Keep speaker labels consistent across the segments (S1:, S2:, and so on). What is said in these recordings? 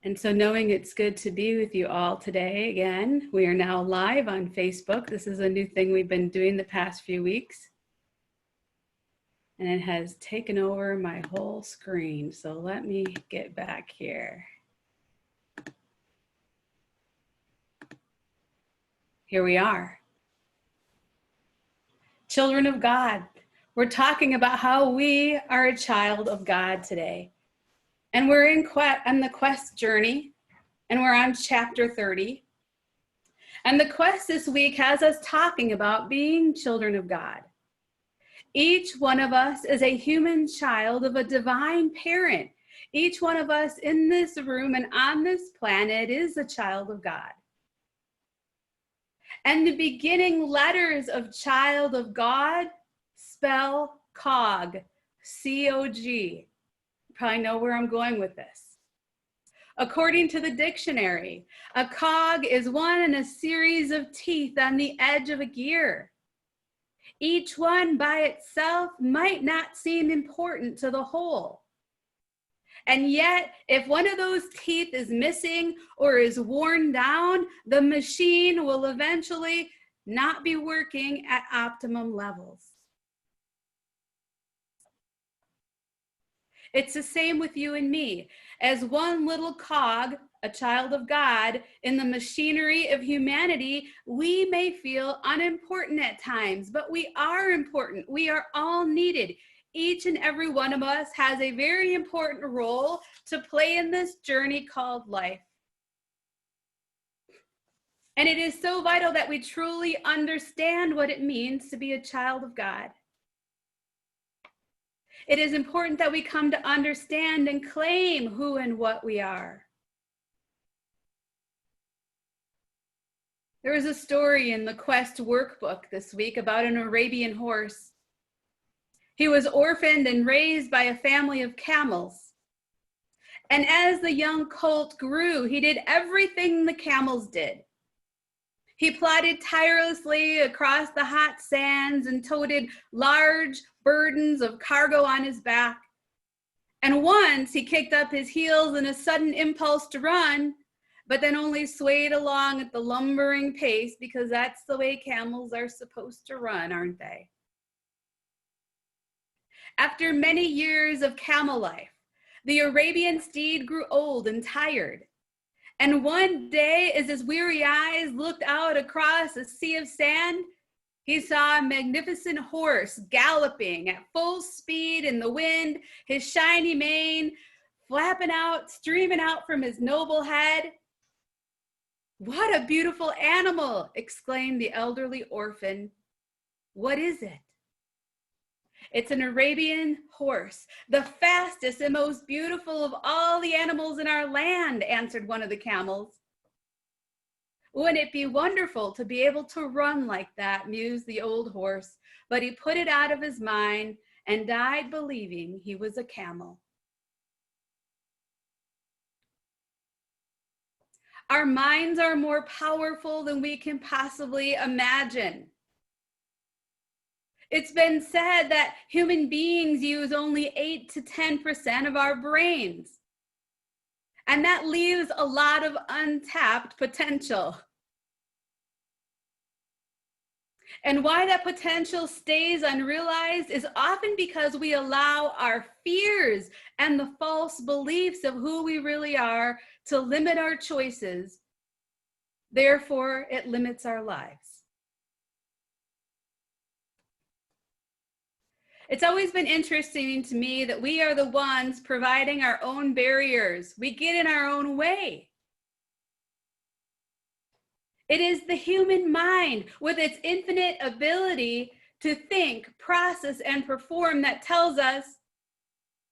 S1: And so knowing it's good to be with you all today again, we are now live on Facebook. This is a new thing we've been doing the past few weeks. And it has taken over my whole screen. So let me get back here. Here we are. Children of God. We're talking about how we are a child of God today. And we're on the quest journey, and we're on chapter 30. And the quest this week has us talking about being children of God. Each one of us is a human child of a divine parent. Each one of us in this room and on this planet is a child of God. And the beginning letters of child of God spell cog, C-O-G. You probably know where I'm going with this. According to the dictionary, a cog is one in a series of teeth on the edge of a gear. Each one by itself might not seem important to the whole. And yet, if one of those teeth is missing or is worn down, the machine will eventually not be working at optimum levels. It's the same with you and me. As one little cog, a child of God, in the machinery of humanity, we may feel unimportant at times, but we are important. We are all needed. Each and every one of us has a very important role to play in this journey called life. And it is so vital that we truly understand what it means to be a child of God. It is important that we come to understand and claim who and what we are. There was a story in the Quest workbook this week about an Arabian horse. He was orphaned and raised by a family of camels. And as the young colt grew, he did everything the camels did. He plodded tirelessly across the hot sands and toted large burdens of cargo on his back. And once he kicked up his heels in a sudden impulse to run, but then only swayed along at the lumbering pace because that's the way camels are supposed to run, aren't they? After many years of camel life, the Arabian steed grew old and tired. And one day, as his weary eyes looked out across a sea of sand, he saw a magnificent horse galloping at full speed in the wind, his shiny mane flapping out, streaming out from his noble head. "What a beautiful animal!" exclaimed the elderly orphan. "What is it?" "It's an Arabian horse, the fastest and most beautiful of all the animals in our land," answered one of the camels. "Wouldn't it be wonderful to be able to run like that?" mused the old horse, but he put it out of his mind and died believing he was a camel. Our minds are more powerful than we can possibly imagine. It's been said that human beings use only 8 to 10% of our brains. And that leaves a lot of untapped potential. And why that potential stays unrealized is often because we allow our fears and the false beliefs of who we really are to limit our choices. Therefore, it limits our lives. It's always been interesting to me that we are the ones providing our own barriers. We get in our own way. It is the human mind with its infinite ability to think, process, and perform that tells us,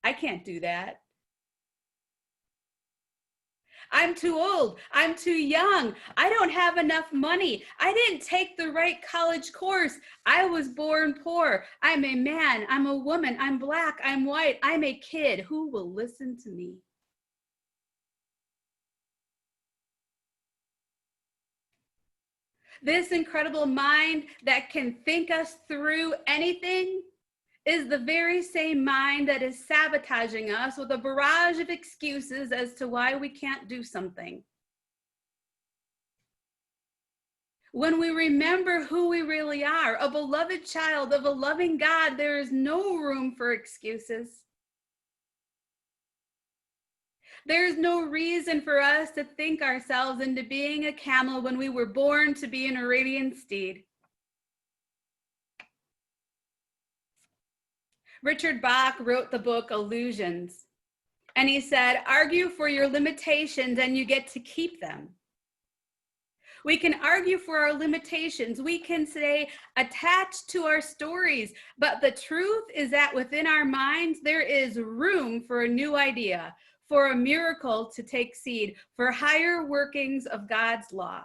S1: "I can't do that. I'm too old. I'm too young. I don't have enough money. I didn't take the right college course. I was born poor. I'm a man. I'm a woman. I'm black. I'm white. I'm a kid. Who will listen to me?" This incredible mind that can think us through anything is the very same mind that is sabotaging us with a barrage of excuses as to why we can't do something. When we remember who we really are, a beloved child of a loving God, there is no room for excuses. There's no reason for us to think ourselves into being a camel when we were born to be an Arabian steed. Richard Bach wrote the book Illusions, and he said, argue for your limitations and you get to keep them. We can argue for our limitations. We can stay attached to our stories, but the truth is that within our minds, there is room for a new idea, for a miracle to take seed, for higher workings of God's law.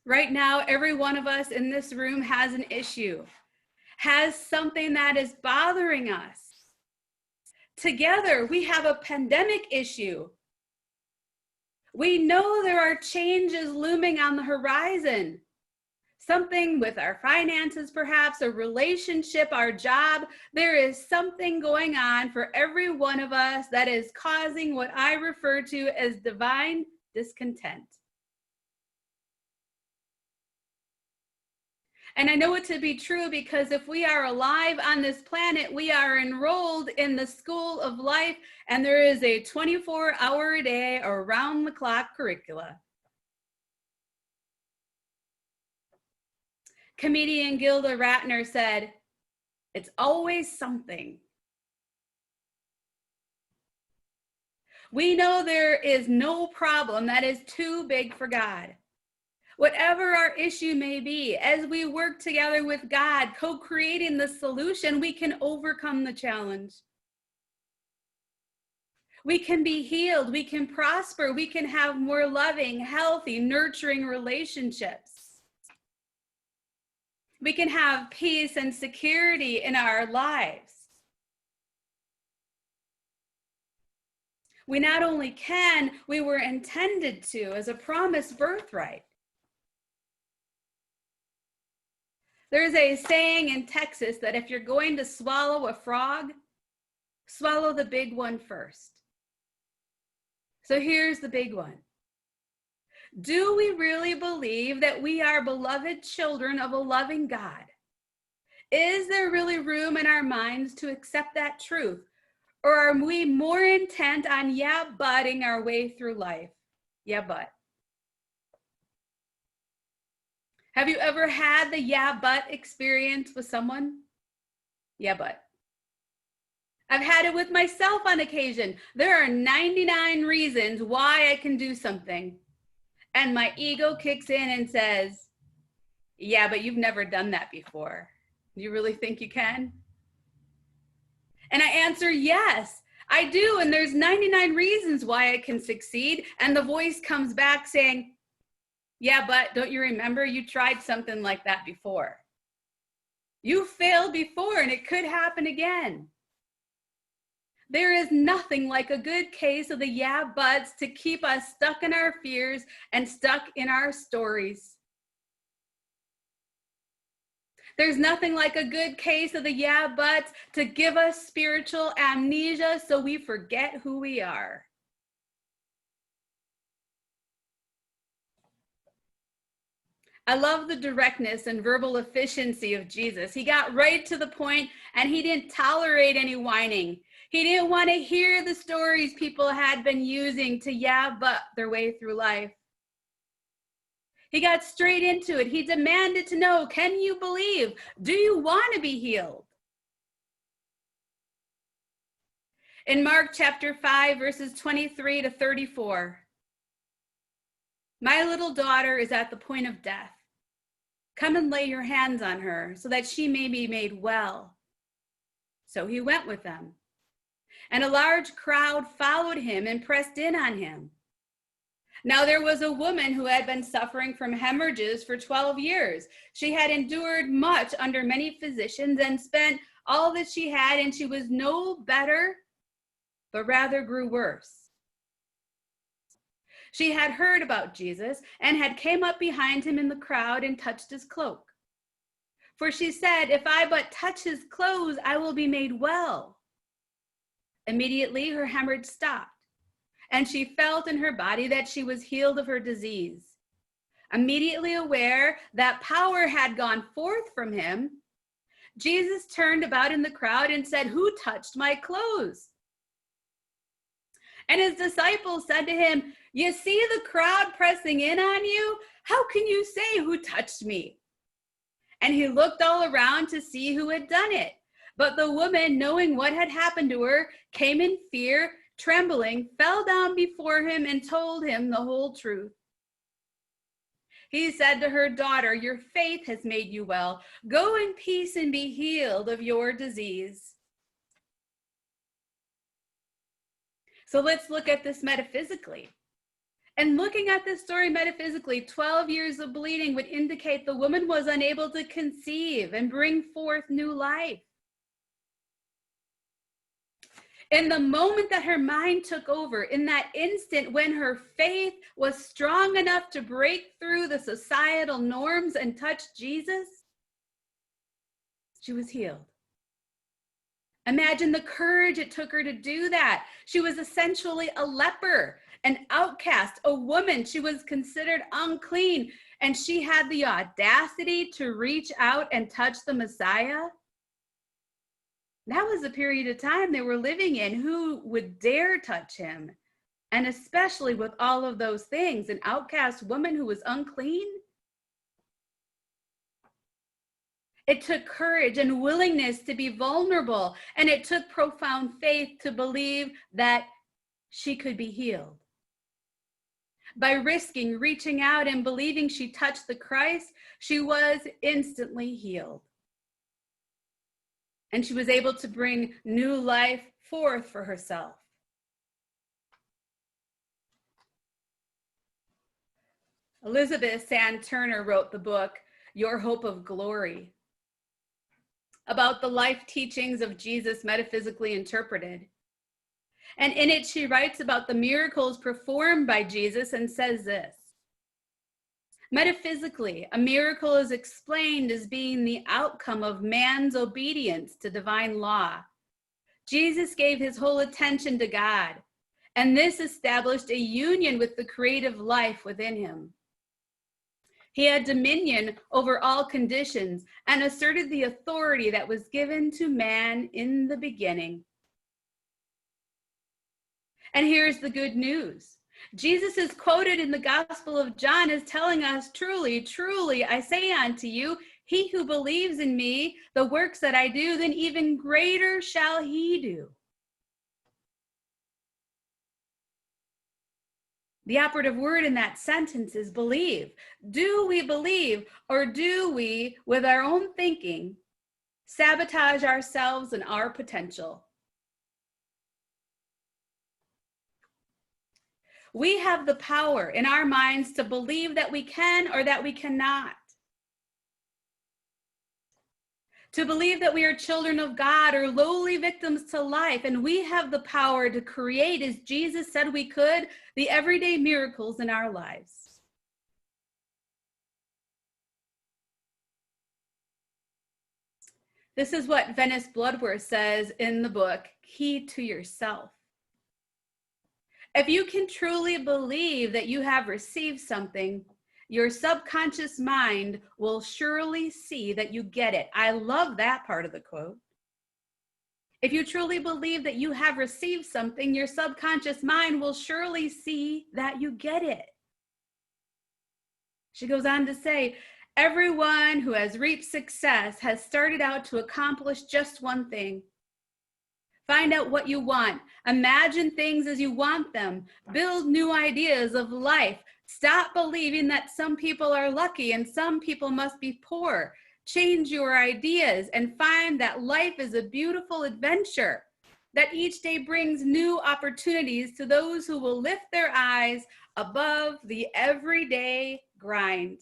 S1: Right now, every one of us in this room has an issue, has something that is bothering us. Together, we have a pandemic issue. We know there are changes looming on the horizon. Something with our finances, perhaps, a relationship, our job. There is something going on for every one of us that is causing what I refer to as divine discontent. And I know it to be true because if we are alive on this planet, we are enrolled in the school of life, and there is a 24-hour-a-day, around-the-clock curricula. Comedian Gilda Radner said, "It's always something." We know there is no problem that is too big for God. Whatever our issue may be, as we work together with God, co-creating the solution, we can overcome the challenge. We can be healed, we can prosper, we can have more loving, healthy, nurturing relationships. We can have peace and security in our lives. We not only can, we were intended to as a promised birthright. There's a saying in Texas that if you're going to swallow a frog, swallow the big one first. So here's the big one. Do we really believe that we are beloved children of a loving God? Is there really room in our minds to accept that truth? Or are we more intent on yeah-butting our way through life? Yeah, but. Have you ever had the yeah, but experience with someone? Yeah, but. I've had it with myself on occasion. There are 99 reasons why I can do something. And my ego kicks in and says, yeah, but you've never done that before. Do you really think you can? And I answer, yes, I do. And there's 99 reasons why I can succeed. And the voice comes back saying, yeah, but don't you remember you tried something like that before? You failed before and it could happen again. There is nothing like a good case of the yeah buts to keep us stuck in our fears and stuck in our stories. There's nothing like a good case of the yeah buts to give us spiritual amnesia so we forget who we are. I love the directness and verbal efficiency of Jesus. He got right to the point and he didn't tolerate any whining. He didn't want to hear the stories people had been using to yeah but their way through life. He got straight into it. He demanded to know, can you believe? Do you want to be healed? In Mark chapter 5, verses 23 to 34, my little daughter is at the point of death. Come and lay your hands on her so that she may be made well. So he went with them. And a large crowd followed him and pressed in on him. Now there was a woman who had been suffering from hemorrhages for 12 years. She had endured much under many physicians and spent all that she had, and she was no better, but rather grew worse. She had heard about Jesus and had came up behind him in the crowd and touched his cloak. For she said, "If I but touch his clothes, I will be made well." Immediately her hemorrhage stopped, and she felt in her body that she was healed of her disease. Immediately aware that power had gone forth from him, Jesus turned about in the crowd and said, "Who touched my clothes?" And his disciples said to him, "You see the crowd pressing in on you? How can you say, 'Who touched me?'" And he looked all around to see who had done it. But the woman, knowing what had happened to her, came in fear, trembling, fell down before him and told him the whole truth. He said to her, "Daughter, your faith has made you well. Go in peace and be healed of your disease." So let's look at this metaphysically. And looking at this story metaphysically, 12 years of bleeding would indicate the woman was unable to conceive and bring forth new life. In the moment that her mind took over, in that instant when her faith was strong enough to break through the societal norms and touch Jesus, she was healed. Imagine the courage it took her to do that. She was essentially a leper, an outcast, a woman. She was considered unclean, and she had the audacity to reach out and touch the Messiah. That was the period of time they were living in. Who would dare touch him? And especially with all of those things, an outcast woman who was unclean. It took courage and willingness to be vulnerable, and it took profound faith to believe that she could be healed. By risking reaching out and believing she touched the Christ, she was instantly healed. And she was able to bring new life forth for herself. Elizabeth Sand Turner wrote the book, Your Hope of Glory, about the life teachings of Jesus metaphysically interpreted. And in it, she writes about the miracles performed by Jesus and says this: metaphysically, a miracle is explained as being the outcome of man's obedience to divine law. Jesus gave his whole attention to God, and this established a union with the creative life within him. He had dominion over all conditions and asserted the authority that was given to man in the beginning. And here's the good news. Jesus is quoted in the Gospel of John as telling us, "Truly, truly, I say unto you, he who believes in me, the works that I do, then even greater shall he do." The operative word in that sentence is believe. Do we believe, or do we, with our own thinking, sabotage ourselves and our potential? We have the power in our minds to believe that we can or that we cannot. To believe that we are children of God or lowly victims to life, and we have the power to create, as Jesus said we could, the everyday miracles in our lives. This is what Venice Bloodworth says in the book, Key to Yourself. If you can truly believe that you have received something, your subconscious mind will surely see that you get it. I love that part of the quote. If you truly believe that you have received something, your subconscious mind will surely see that you get it. She goes on to say, everyone who has reaped success has started out to accomplish just one thing. Find out what you want. Imagine things as you want them. Build new ideas of life. Stop believing that some people are lucky and some people must be poor. Change your ideas and find that life is a beautiful adventure, that each day brings new opportunities to those who will lift their eyes above the everyday grind.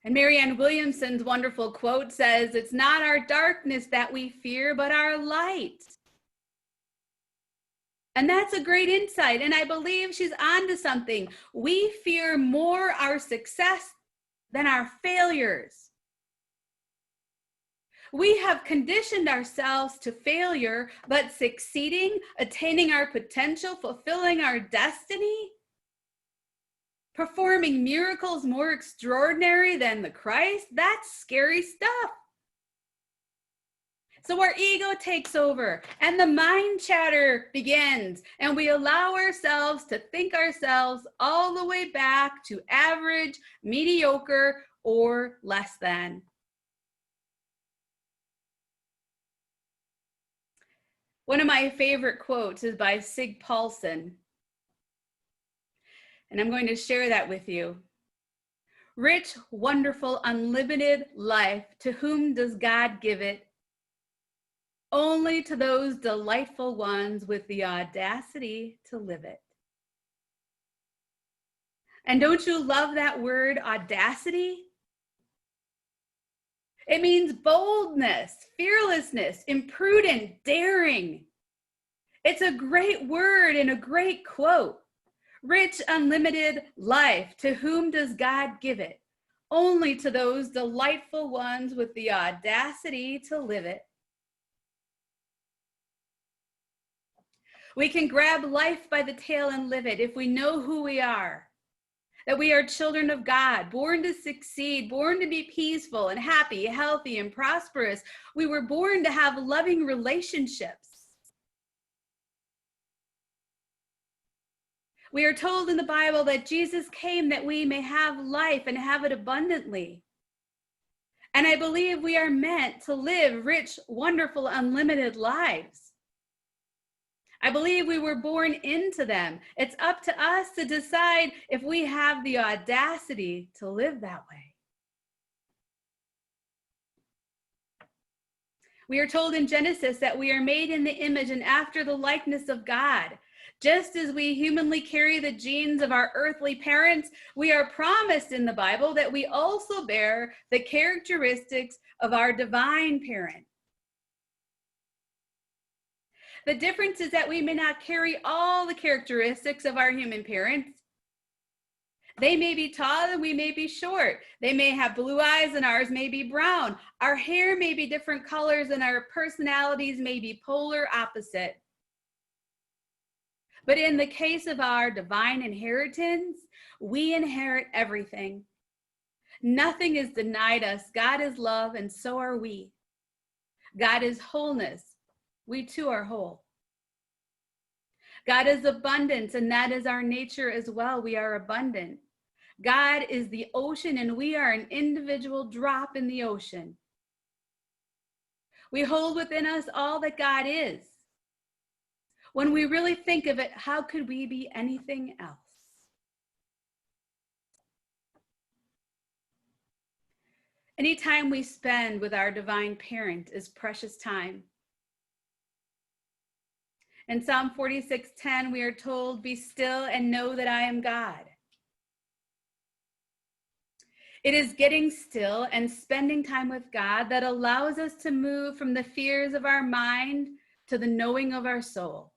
S1: And Marianne Williamson's wonderful quote says, "It's not our darkness that we fear, but our light." And that's a great insight. And I believe she's onto something. We fear more our success than our failures. We have conditioned ourselves to failure, but succeeding, attaining our potential, fulfilling our destiny, performing miracles more extraordinary than the Christ, that's scary stuff. So our ego takes over and the mind chatter begins, and we allow ourselves to think ourselves all the way back to average, mediocre, or less than. One of my favorite quotes is by Sig Paulson, and I'm going to share that with you. Rich, wonderful, unlimited life, to whom does God give it? Only to those delightful ones with the audacity to live it. And don't you love that word, audacity? It means boldness, fearlessness, imprudent, daring. It's a great word and a great quote. Rich, unlimited life, to whom does God give it? Only to those delightful ones with the audacity to live it. We can grab life by the tail and live it if we know who we are. That we are children of God, born to succeed, born to be peaceful and happy, healthy and prosperous. We were born to have loving relationships. We are told in the Bible that Jesus came that we may have life and have it abundantly. And I believe we are meant to live rich, wonderful, unlimited lives. I believe we were born into them. It's up to us to decide if we have the audacity to live that way. We are told in Genesis that we are made in the image and after the likeness of God. Just as we humanly carry the genes of our earthly parents, we are promised in the Bible that we also bear the characteristics of our divine parent. The difference is that we may not carry all the characteristics of our human parents. They may be tall and we may be short. They may have blue eyes and ours may be brown. Our hair may be different colors and our personalities may be polar opposite. But in the case of our divine inheritance, we inherit everything. Nothing is denied us. God is love and so are we. God is wholeness. We too are whole. God is abundance, and that is our nature as well. We are abundant. God is the ocean, and we are an individual drop in the ocean. We hold within us all that God is. When we really think of it, how could we be anything else? Any time we spend with our divine parent is precious time. In Psalm 46:10, we are told, "Be still and know that I am God." It is getting still and spending time with God that allows us to move from the fears of our mind to the knowing of our soul.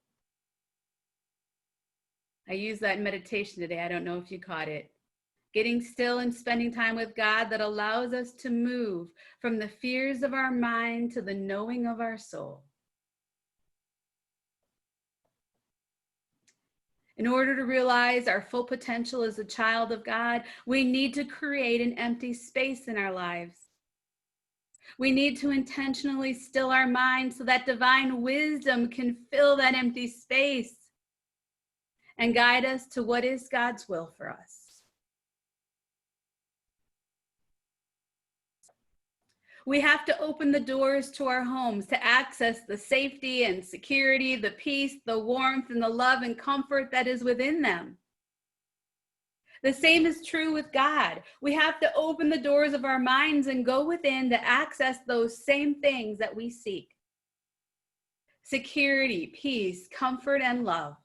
S1: I used that in meditation today. I don't know if you caught it. Getting still and spending time with God that allows us to move from the fears of our mind to the knowing of our soul. In order to realize our full potential as a child of God, we need to create an empty space in our lives. We need to intentionally still our minds so that divine wisdom can fill that empty space and guide us to what is God's will for us. We have to open the doors to our homes to access the safety and security, the peace, the warmth, and the love and comfort that is within them. The same is true with God. We have to open the doors of our minds and go within to access those same things that we seek. Security, peace, comfort, and love.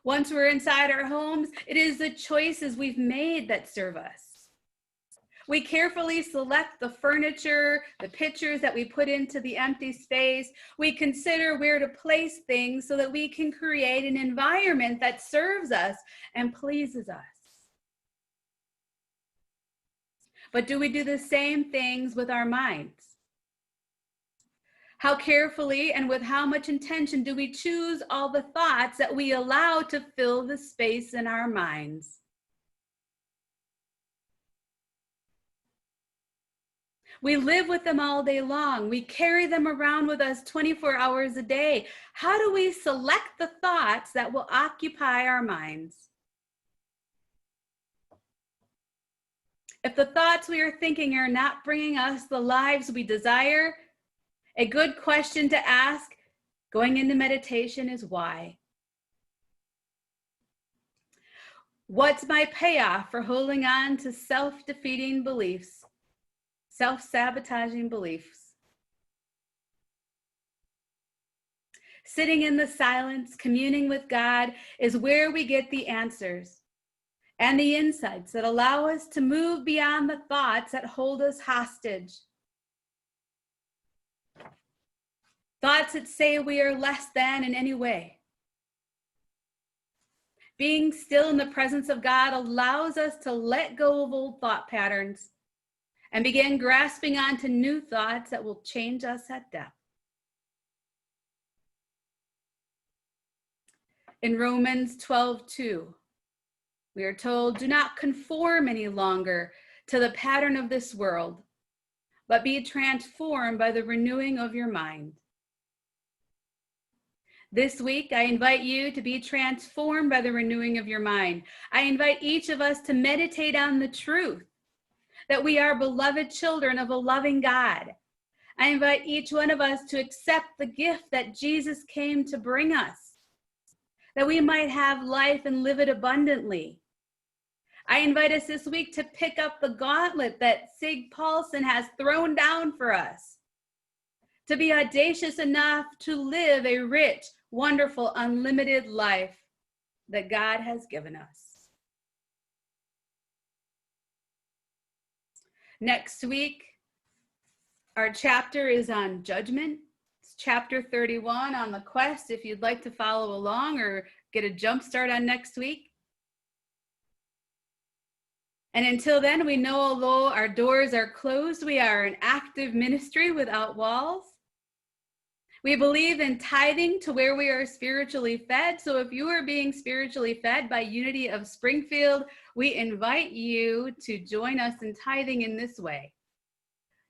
S1: Once we're inside our homes, it is the choices we've made that serve us. We carefully select the furniture, the pictures that we put into the empty space. We consider where to place things so that we can create an environment that serves us and pleases us. But do we do the same things with our minds? How carefully and with how much intention do we choose all the thoughts that we allow to fill the space in our minds? We live with them all day long. We carry them around with us 24 hours a day. How do we select the thoughts that will occupy our minds? If the thoughts we are thinking are not bringing us the lives we desire, a good question to ask going into meditation is why? What's my payoff for holding on to self-defeating beliefs, self-sabotaging beliefs? Sitting in the silence, communing with God is where we get the answers and the insights that allow us to move beyond the thoughts that hold us hostage. Thoughts that say we are less than in any way. Being still in the presence of God allows us to let go of old thought patterns and begin grasping onto new thoughts that will change us at depth. In Romans 12:2, we are told, do not conform any longer to the pattern of this world, but be transformed by the renewing of your mind. This week, I invite you to be transformed by the renewing of your mind. I invite each of us to meditate on the truth that we are beloved children of a loving God. I invite each one of us to accept the gift that Jesus came to bring us, that we might have life and live it abundantly. I invite us this week to pick up the gauntlet that Sig Paulson has thrown down for us, to be audacious enough to live a rich, wonderful, unlimited life that God has given us. Next week, our chapter is on judgment. It's chapter 31 on the quest, if you'd like to follow along or get a jump start on next week. And until then, we know although our doors are closed, we are an active ministry without walls. We believe in tithing to where we are spiritually fed. So if you are being spiritually fed by Unity of Springfield, we invite you to join us in tithing in this way.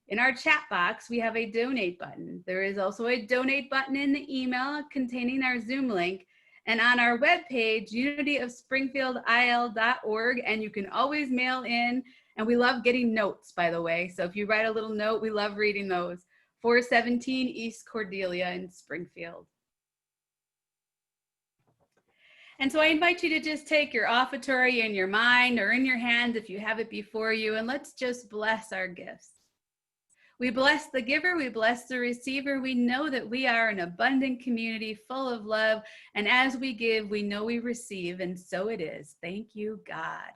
S1: In our chat box, we have a donate button. There is also a donate button in the email containing our Zoom link and on our webpage, unityofspringfieldil.org, and you can always mail in. And we love getting notes, by the way. So if you write a little note, we love reading those. 417 East Cordelia in Springfield. And so I invite you to just take your offertory in your mind or in your hand if you have it before you, and let's just bless our gifts. We bless the giver, we bless the receiver. We know that we are an abundant community full of love, and as we give, we know we receive, and so it is. Thank you, God.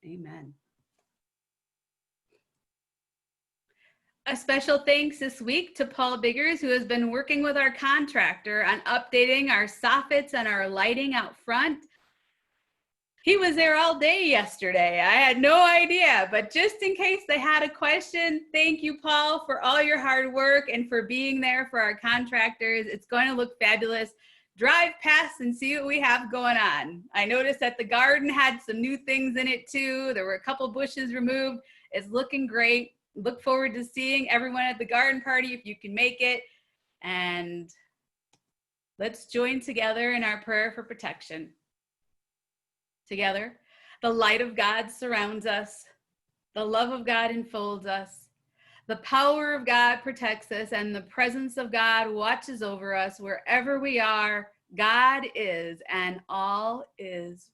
S1: Amen. A special thanks this week to Paul Biggers, who has been working with our contractor on updating our soffits and our lighting out front. He was there all day yesterday. I had no idea, but just in case they had a question, thank you, Paul, for all your hard work and for being there for our contractors. It's going to look fabulous. Drive past and see what we have going on. I noticed that the garden had some new things in it too. There were a couple bushes removed. It's looking great. Look forward to seeing everyone at the garden party if you can make it. And let's join together in our prayer for protection. Together, the light of God surrounds us. The love of God enfolds us. The power of God protects us, and the presence of God watches over us wherever we are. God is, and all is